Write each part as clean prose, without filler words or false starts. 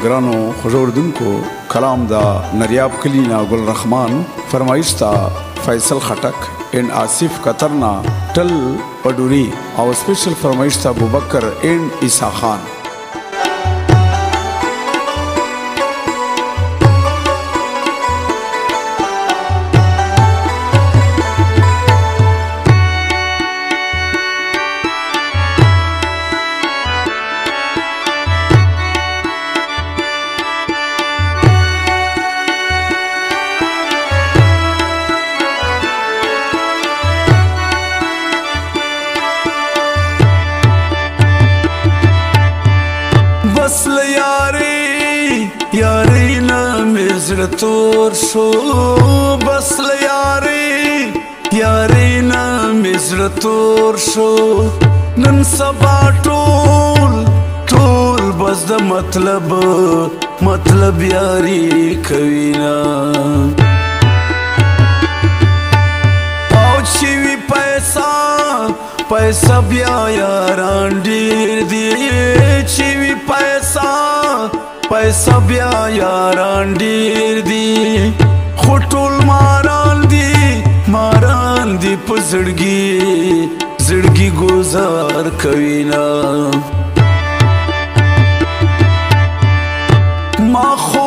ګرانو خوږوردونکو کلام دا نریاب کلینا ګل رحمان فرمایش تا فیصل خټک ان آصف قطرنا ټل پډوري او سپیشل فرمایش تا ابوبکر ان عیسی خان यारी ना मिज़र तोर शो बस यारी ना मिज़र तोर शो नन सबा टोल बस द मतलब यारी कवीना आओ चिवी पैसा ब्या यारान डीर दिए चिवी पैसा ब्या यारान डीर दी खुटुल मारान दी जिड़गी गुजार कवीना मा खो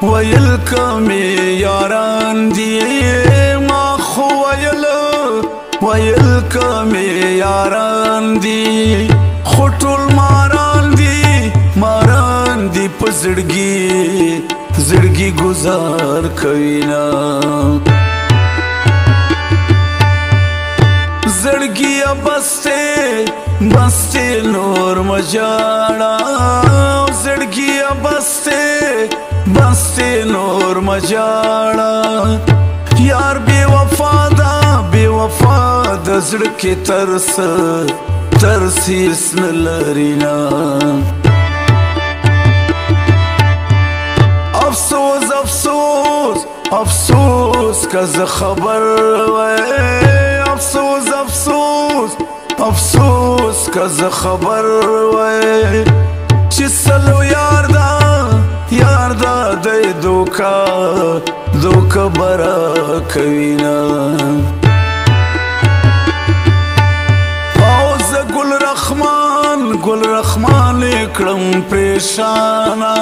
वयल कमे यारान दिए मा खो वयल कमे यारान दी खुटुल मारान दी जिड़गी गुजार कवीना जिड़गी बस्ते नूर मजाड़ा जिड़गी बस्ते नूर मजाड़ा यार बेवफा जिड़ के तरसी इसन लरीना अफसोस का खबर अफसोस का खबर चिसलो यारदा दे धोखा बरा कवीना औज गुल रखमान इकड़म परेशाना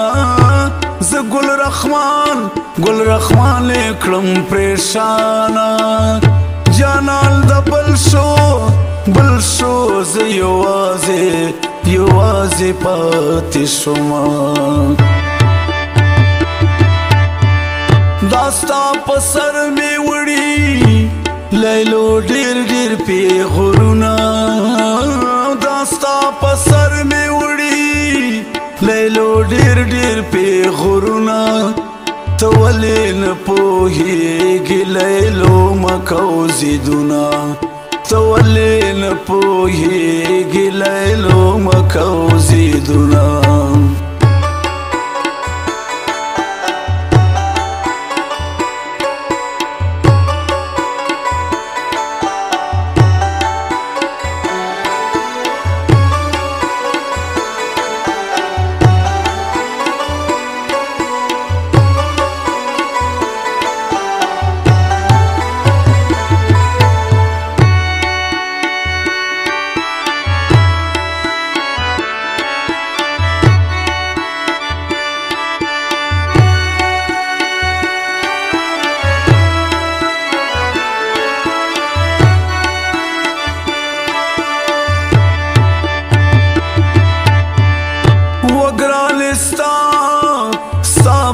गुल रखमान इकड़म परेशाना जानल द बलशो युवाजे पाती शुमा दास्ता पसर में उड़ी लैलो डीर पे गुरुना दास्ता पसर में उड़ी लैलो डीर पे गुरुना तवले न पोहेगी लैलो मकौजी दुना तवले न पोहेगी लैलो मकौजी दुना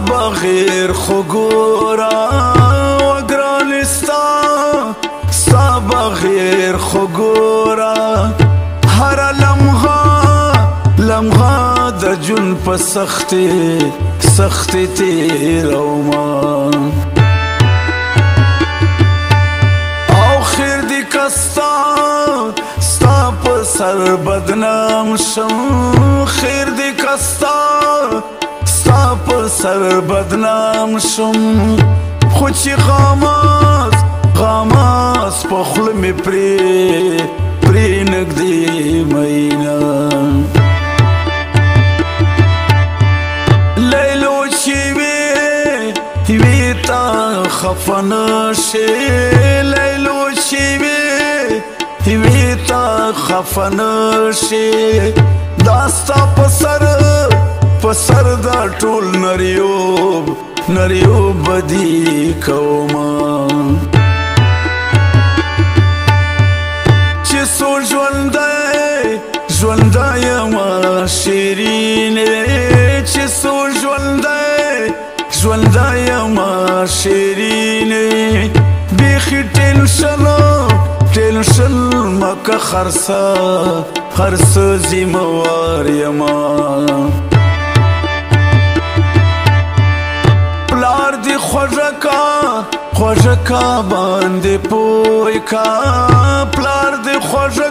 बगैर खुगोरा वग्रानिस्ता बगैर खुगोरा हर लम्हा द जुन पर सख्ती तेरा आखिर दिकस्ता पर सर बदनाम शम खैर दिकस्ता पर सर बदनाम शुम खुच गामास पखल में प्रे नगदी मैना خفن شي لیلو چی وی تا خفن شي داستا پسر دا ټول نریوب بدی کوما چې سو ژوندای ما شیرینې چې سو ژوندای ما شیرینې بیخي ټینشن مکه خرڅه ذموار یما پلار دی خوږه کا باندې پوی کا پلار دی خوږه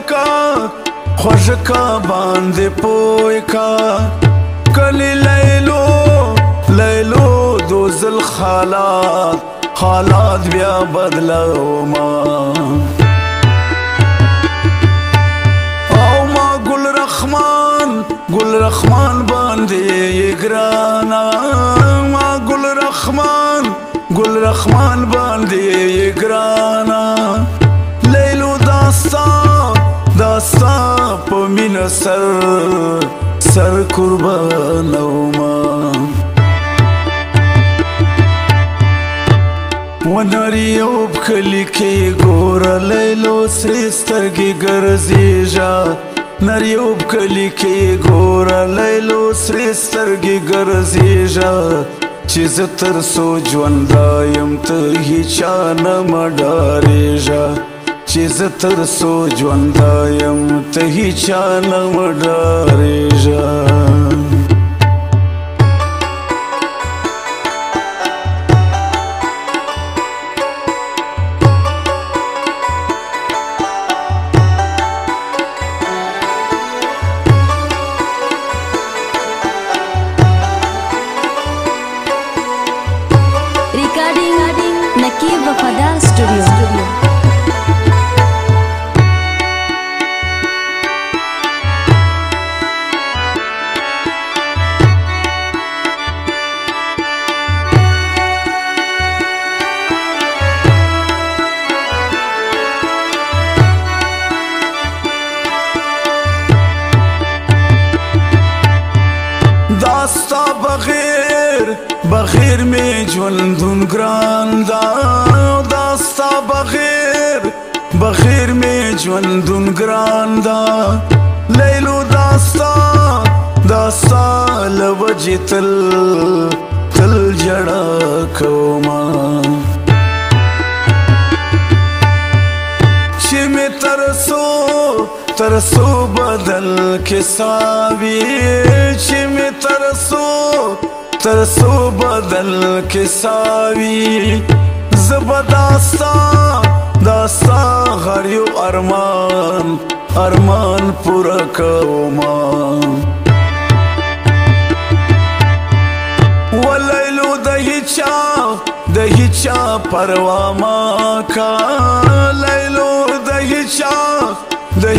کا باندې پوی کا کلی لیلو دوزل حالات بیا بدلو ما او ما گل رحمان باندې گرانا ما گل رحمان باندې گرانا لیلو داستا په مینه سر قربانو ما ونریوب کلی کې ګوره لیلو سرې سترګې ګرځېږه نریوب کلی کې ګوره لیلو سرې سترګې ګرځېږه چې زه تر څو ژونده یم ته هیچا نه مه ډارېږه چې زه تر څو ژونده یم ته هیچا نه مه ډارېږه नकीब वफादार स्टूडियो داستا بغیر میں ژوندون ګران دا داستا بغیر میں ژوندون ګران دا لیلو داستا لوجې تل جړه کوما چې مې ترسو بدل کې ساوي چې مې ترسو بدل کې ساوي زبداستا غر یو ارمان پورا کوما ولیلو د هیچا پروا ما کا لیلو د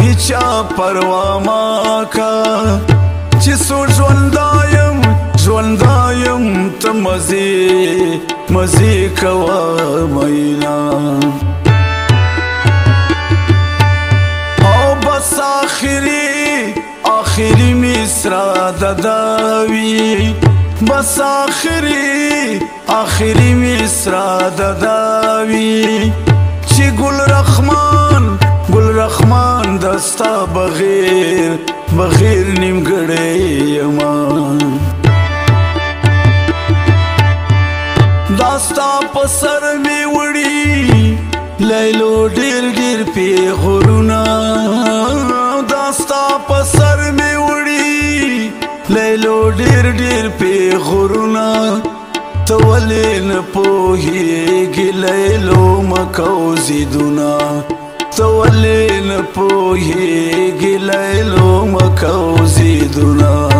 هیچا پروا ما کا چې سو ژوندایم ته مزې کوه مینا او بس آخری مصرا دداوی بس آخری مصرا دداوی چې گل رحمان دستا بغیر نیمګړی یما داستا په سر می وړي لیلو ډېر پیغورونه داستا په سر می وړي لیلو ډېر پیغورونه ته ولې نه پوهېږې لیلو مکو زیدونه ته ولې نه پوهېږې لیلو مکو زیدونه